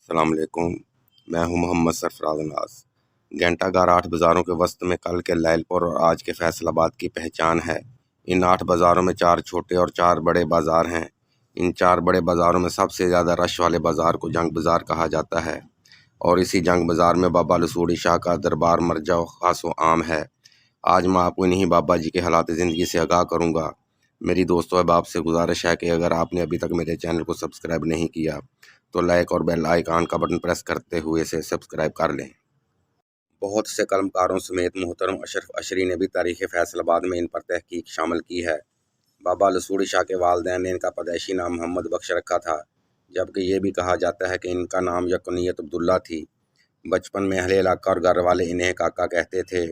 السلام علیکم، میں ہوں محمد سرفراز ناز۔ گھنٹہ گھر 8 بازاروں کے وسط میں کل کے لیل پور اور آج کے فیصل آباد کی پہچان ہے۔ ان 8 بازاروں میں 4 چھوٹے اور 4 بڑے بازار ہیں۔ ان 4 بڑے بازاروں میں سب سے زیادہ رش والے بازار کو جنگ بازار کہا جاتا ہے، اور اسی جنگ بازار میں بابا لسوڑی شاہ کا دربار مرجع و خاص و عام ہے۔ آج میں آپ کو انہی بابا جی کے حالات زندگی سے آگاہ کروں گا۔ میری دوستو احباب سے گزارش ہے کہ اگر آپ نے ابھی تک میرے چینل کو سبسکرائب نہیں کیا تو لائک اور بیل آئیکن کا بٹن پریس کرتے ہوئے اسے سبسکرائب کر لیں۔ بہت سے قلمکاروں سمیت محترم اشرف عشری نے بھی تاریخ فیصل آباد میں ان پر تحقیق شامل کی ہے۔ بابا لسوڑی شاہ کے والدین نے ان کا پیدائشی نام محمد بخش رکھا تھا، جبکہ یہ بھی کہا جاتا ہے کہ ان کا نام یا کنیت عبداللہ تھی۔ بچپن میں اہل علاقہ اور گھر والے انہیں کاکا کہتے تھے۔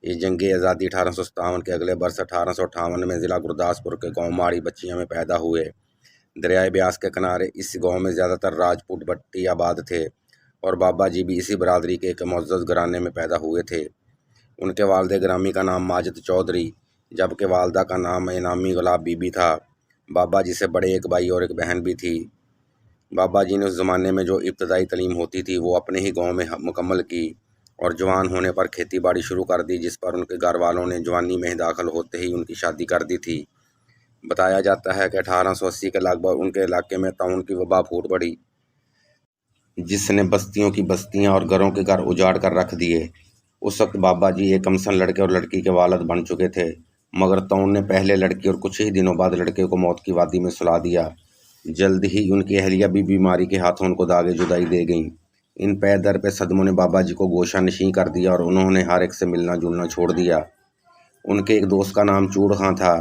یہ جنگ آزادی 1857 کے اگلے برس 1858 میں ضلع گرداسپور کے گاؤں ماڑی بچیاں میں پیدا ہوئے۔ دریائے بیاس کے کنارے اس گاؤں میں زیادہ تر راجپوت بٹی آباد تھے، اور بابا جی بھی اسی برادری کے ایک معزز گھرانے میں پیدا ہوئے تھے۔ ان کے والد گرامی کا نام ماجد چودھری، جبکہ والدہ کا نام انعامی گلاب بی بی تھا۔ بابا جی سے بڑے ایک بھائی اور ایک بہن بھی تھی۔ بابا جی نے اس زمانے میں جو ابتدائی تعلیم ہوتی تھی وہ اپنے ہی گاؤں میں مکمل کی، اور جوان ہونے پر کھیتی باڑی شروع کر دی، جس پر ان کے گھر والوں نے جوانی میں داخل ہوتے ہی ان کی شادی کر دی تھی۔ بتایا جاتا ہے کہ 1880 کے لگ بھگ ان کے علاقے میں طاعون کی وبا پھوٹ پڑی، جس نے بستیوں کی بستیاں اور گھروں کے گھر اجاڑ کر رکھ دیے۔ اس وقت بابا جی ایک کمسن لڑکے اور لڑکی کے والد بن چکے تھے، مگر طاعون نے پہلے لڑکی اور کچھ ہی دنوں بعد لڑکے کو موت کی وادی میں سلا دیا۔ جلد ہی ان کی اہلیہ بھی بیماری کے ہاتھوں ان کو داغ جدائی دے گئیں۔ ان پے در پہ صدموں نے بابا جی کو گوشہ نشیں کر دیا، اور انہوں نے ہر ایک سے ملنا جلنا چھوڑ دیا۔ ان کے ایک دوست کا نام چوڑ خاں تھا۔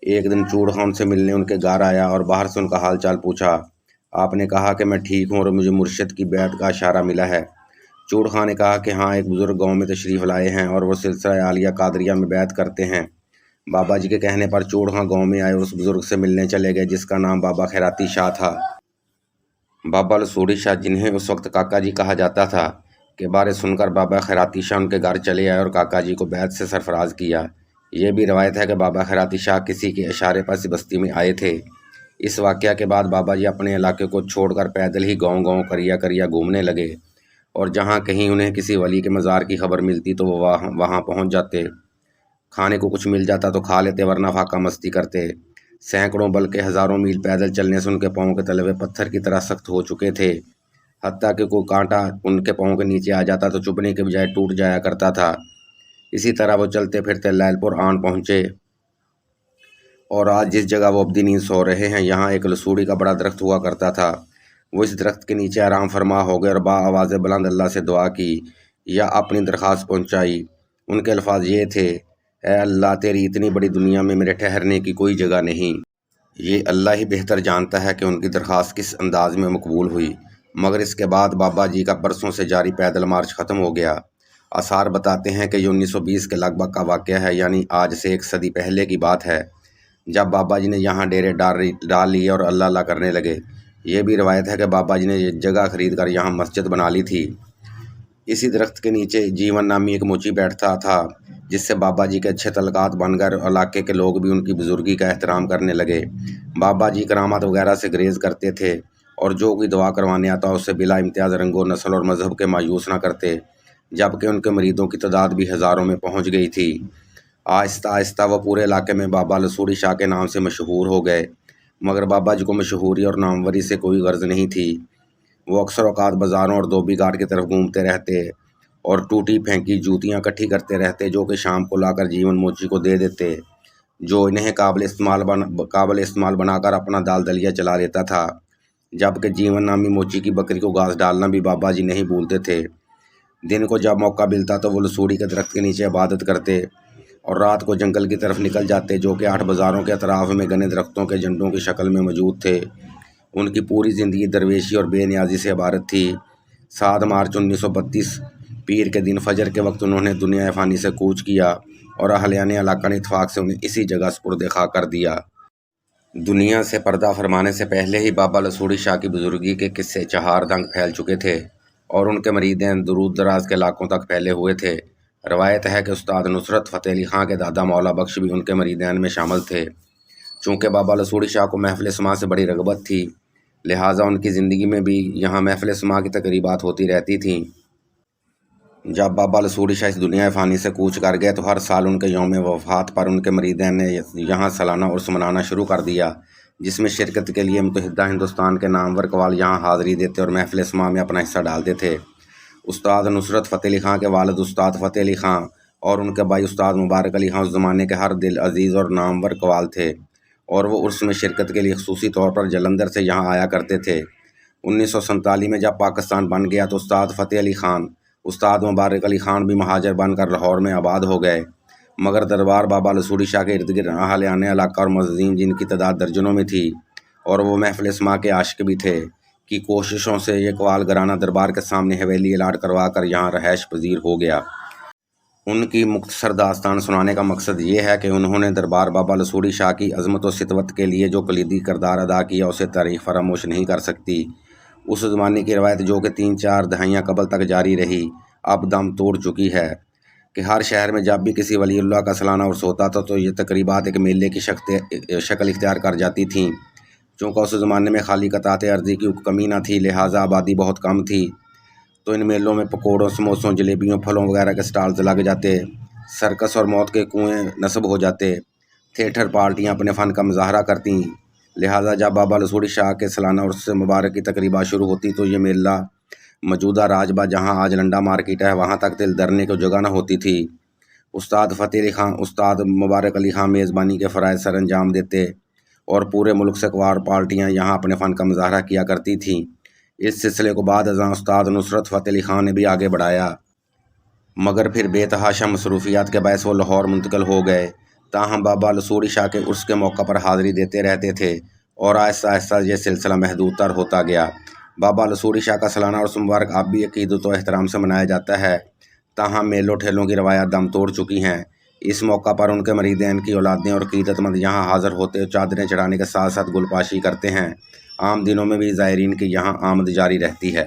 ایک دن چوڑ خاں ان سے ملنے ان کے گھر آیا اور باہر سے ان کا حال چال پوچھا۔ آپ نے کہا کہ میں ٹھیک ہوں اور مجھے مرشد کی بیعت کا اشارہ ملا ہے۔ چوڑ خاں نے کہا کہ ہاں، ایک بزرگ گاؤں میں تشریف لائے ہیں اور وہ سلسلہ عالیہ قادریہ میں بیعت کرتے ہیں۔ بابا جی کے کہنے پر چوڑ خاں گاؤں میں آئے اور اس بزرگ سے ملنے چلے گئے، جس کا نام بابا خیراتی شاہ تھا۔ بابا لسوڑی شاہ، جنہیں اس وقت کاکا جی کہا جاتا تھا، کے بارے سن کر بابا خیراتی شاہ ان کے گھر چلے آئے اور کاکا جی کو بیعت سے سرفراز کیا۔ یہ بھی روایت ہے کہ بابا خیراتی شاہ کسی کے اشارے پر اس بستی میں آئے تھے۔ اس واقعہ کے بعد بابا جی اپنے علاقے کو چھوڑ کر پیدل ہی گاؤں گاؤں کریا کریا گھومنے لگے، اور جہاں کہیں انہیں کسی ولی کے مزار کی خبر ملتی تو وہ وہاں پہنچ جاتے۔ کھانے کو کچھ مل جاتا تو کھا لیتے، ورنہ فاقہ مستی کرتے۔ سینکڑوں بلکہ ہزاروں میل پیدل چلنے سے ان کے پاؤں کے تلوے پتھر کی طرح سخت ہو چکے تھے، حتیٰ کہ کوئی کانٹا ان کے پاؤں کے نیچے آ جاتا تو چبھنے کے بجائے ٹوٹ جایا کرتا تھا۔ اسی طرح وہ چلتے پھرتے لیل پور آن پہنچے، اور آج جس جگہ وہ ابدی نیند سو رہے ہیں، یہاں ایک لسوڑی کا بڑا درخت ہوا کرتا تھا۔ وہ اس درخت کے نیچے آرام فرما ہو گئے اور با آواز بلند اللہ سے دعا کی یا اپنی درخواست پہنچائی۔ ان کے الفاظ یہ تھے: اے اللہ، تیری اتنی بڑی دنیا میں میرے ٹھہرنے کی کوئی جگہ نہیں۔ یہ اللہ ہی بہتر جانتا ہے کہ ان کی درخواست کس انداز میں مقبول ہوئی، مگر اس کے بعد بابا جی کا برسوں سے جاری پیدل مارچ ختم ہو گیا۔ آثار بتاتے ہیں کہ یہ 1920 کے لگ بھگ کا واقعہ ہے، یعنی آج سے 1 صدی پہلے کی بات ہے، جب بابا جی نے یہاں ڈیرے ڈال لیے اور اللہ اللہ کرنے لگے۔ یہ بھی روایت ہے کہ بابا جی نے یہ جگہ خرید کر یہاں مسجد بنا لی تھی۔ اسی درخت کے نیچے جیون نامی ایک موچی بیٹھتا تھا، جس سے بابا جی کے اچھے تعلقات بن گئے اور علاقے کے لوگ بھی ان کی بزرگی کا احترام کرنے لگے۔ بابا جی کرامات وغیرہ سے گریز کرتے تھے، اور جو کوئی دعا کروانے آتا اسے بلا امتیاز رنگ و نسل اور مذہب کے مایوس نہ کرتے، جبکہ ان کے مریدوں کی تعداد بھی ہزاروں میں پہنچ گئی تھی۔ آہستہ آہستہ وہ پورے علاقے میں بابا لسوڑی شاہ کے نام سے مشہور ہو گئے، مگر بابا جی کو مشہوری اور ناموری سے کوئی غرض نہیں تھی۔ وہ اکثر اوقات بازاروں اور دھوبی گھاٹ کی طرف گھومتے رہتے اور ٹوٹی پھینکی جوتیاں اکٹھی کرتے رہتے، جو کہ شام کو لا کر جیون موچی کو دے دیتے، جو انہیں قابل استعمال بنا کر اپنا دال دلیا چلا لیتا تھا۔ جبکہ جیون نامی موچی کی بکری کو گھاس ڈالنا بھی بابا جی نہیں بھولتے تھے۔ دن کو جب موقع ملتا تو وہ لسوڑی کے درخت کے نیچے عبادت کرتے، اور رات کو جنگل کی طرف نکل جاتے، جو کہ 8 بازاروں کے اطراف میں گنے درختوں کے جھنڈوں کی شکل میں موجود تھے۔ ان کی پوری زندگی درویشی اور بے نیازی سے عبارت تھی۔ 7 مارچ 1932 پیر کے دن فجر کے وقت انہوں نے دنیا فانی سے کوچ کیا، اور اہلیان علاقہ نے اتفاق سے انہیں اسی جگہ سپرد خاک کر دیا۔ دنیا سے پردہ فرمانے سے پہلے ہی بابا لسوڑی شاہ کی بزرگی کے قصے چہار دنگ پھیل چکے تھے، اور ان کے مریدین دور دراز کے علاقوں تک پھیلے ہوئے تھے۔ روایت ہے کہ استاد نصرت فتح علی خاں کے دادا مولا بخش بھی ان کے مریدین میں شامل تھے۔ چونکہ بابا لسوڑی شاہ کو محفل سماع سے بڑی رغبت تھی، لہٰذا ان کی زندگی میں بھی یہاں محفل سماع کی تقریبات ہوتی رہتی تھیں۔ جب بابا لسوڑی شاہ اس دنیا فانی سے کوچ کر گئے تو ہر سال ان کے یوم وفات پر ان کے مریدین نے یہاں سالانہ عرس منانا شروع کر دیا، جس میں شرکت کے لیے متحدہ ہندوستان کے نامور قوال یہاں حاضری دیتے اور محفل سماع میں اپنا حصہ ڈالتے تھے۔ استاد نصرت فتح علی خان کے والد استاد فتح علی خان اور ان کے بھائی استاد مبارک علی خان اس زمانے کے ہر دل عزیز اور نامور قوال تھے، اور وہ عرس میں شرکت کے لیے خصوصی طور پر جلندھر سے یہاں آیا کرتے تھے۔ 1947 میں جب پاکستان بن گیا تو استاد فتح علی خان، استاد مبارک علی خان بھی مہاجر بن کر لاہور میں آباد ہو گئے، مگر دربار بابا لسوڑی شاہ کے ارد گرد اہالِ علاقہ اور معززین، جن کی تعداد درجنوں میں تھی اور وہ محفل سماع کے عاشق بھی تھے، کی کوششوں سے یہ قوال گرانہ دربار کے سامنے حویلی الاٹ کروا کر یہاں رہائش پذیر ہو گیا۔ ان کی مختصر داستان سنانے کا مقصد یہ ہے کہ انہوں نے دربار بابا لسوڑی شاہ کی عظمت و سطوت کے لیے جو کلیدی کردار ادا کیا اسے تاریخ فراموش نہیں کر سکتی۔ اس زمانے کی روایت جو کہ 3-4 دہائیاں قبل تک جاری رہی، اب دم توڑ چکی ہے کہ ہر شہر میں جب بھی کسی ولی اللہ کا سالانہ عرس ہوتا تھا تو یہ تقریبات ایک میلے کی شکل اختیار کر جاتی تھیں۔ چونکہ اس زمانے میں خالی قطعات ارضی کی کمی نہ تھی، لہٰذا آبادی بہت کم تھی، تو ان میلوں میں پکوڑوں، سموسوں، جلیبیوں، پھلوں وغیرہ کے سٹالز لگ جاتے، سرکس اور موت کے کنویں نصب ہو جاتے، تھیٹر پارٹیاں اپنے فن کا مظاہرہ کرتیں۔ لہٰذا جب بابا لسوڑی شاہ کے سالانہ عرس مبارک کی تقریبات شروع ہوتی تو یہ میلہ موجودہ راج باغ، جہاں آج لنڈا مارکیٹ ہے، وہاں تک دل دھرنے کو جگہ نہ ہوتی تھی۔ استاد فتح علی خان، استاد مبارک علی خان میزبانی کے فرائض سر انجام دیتے اور پورے ملک سے کوار پارٹیاں یہاں اپنے فن کا مظاہرہ کیا کرتی تھیں۔ اس سلسلے کو بعد ازاں استاد نصرت فتح علی خان نے بھی آگے بڑھایا، مگر پھر بے تحاشا مصروفیات کے باعث وہ لاہور منتقل ہو گئے۔ تاہم بابا لسوڑی شاہ کے عرس کے موقع پر حاضری دیتے رہتے تھے اور آہستہ آہستہ یہ سلسلہ محدود تر ہوتا گیا۔ بابا لسوڑی شاہ کا سالانہ عرس مبارک اب بھی عقیدت و احترام سے منایا جاتا ہے، تاہم میلوں ٹھیلوں کی روایات دم توڑ چکی ہیں۔ اس موقع پر ان کے مریدین کی اولادیں اور عقیدت مند یہاں حاضر ہوتے، چادریں چڑھانے کے ساتھ ساتھ گل پاشی کرتے ہیں۔ عام دنوں میں بھی زائرین کی یہاں آمد جاری رہتی ہے۔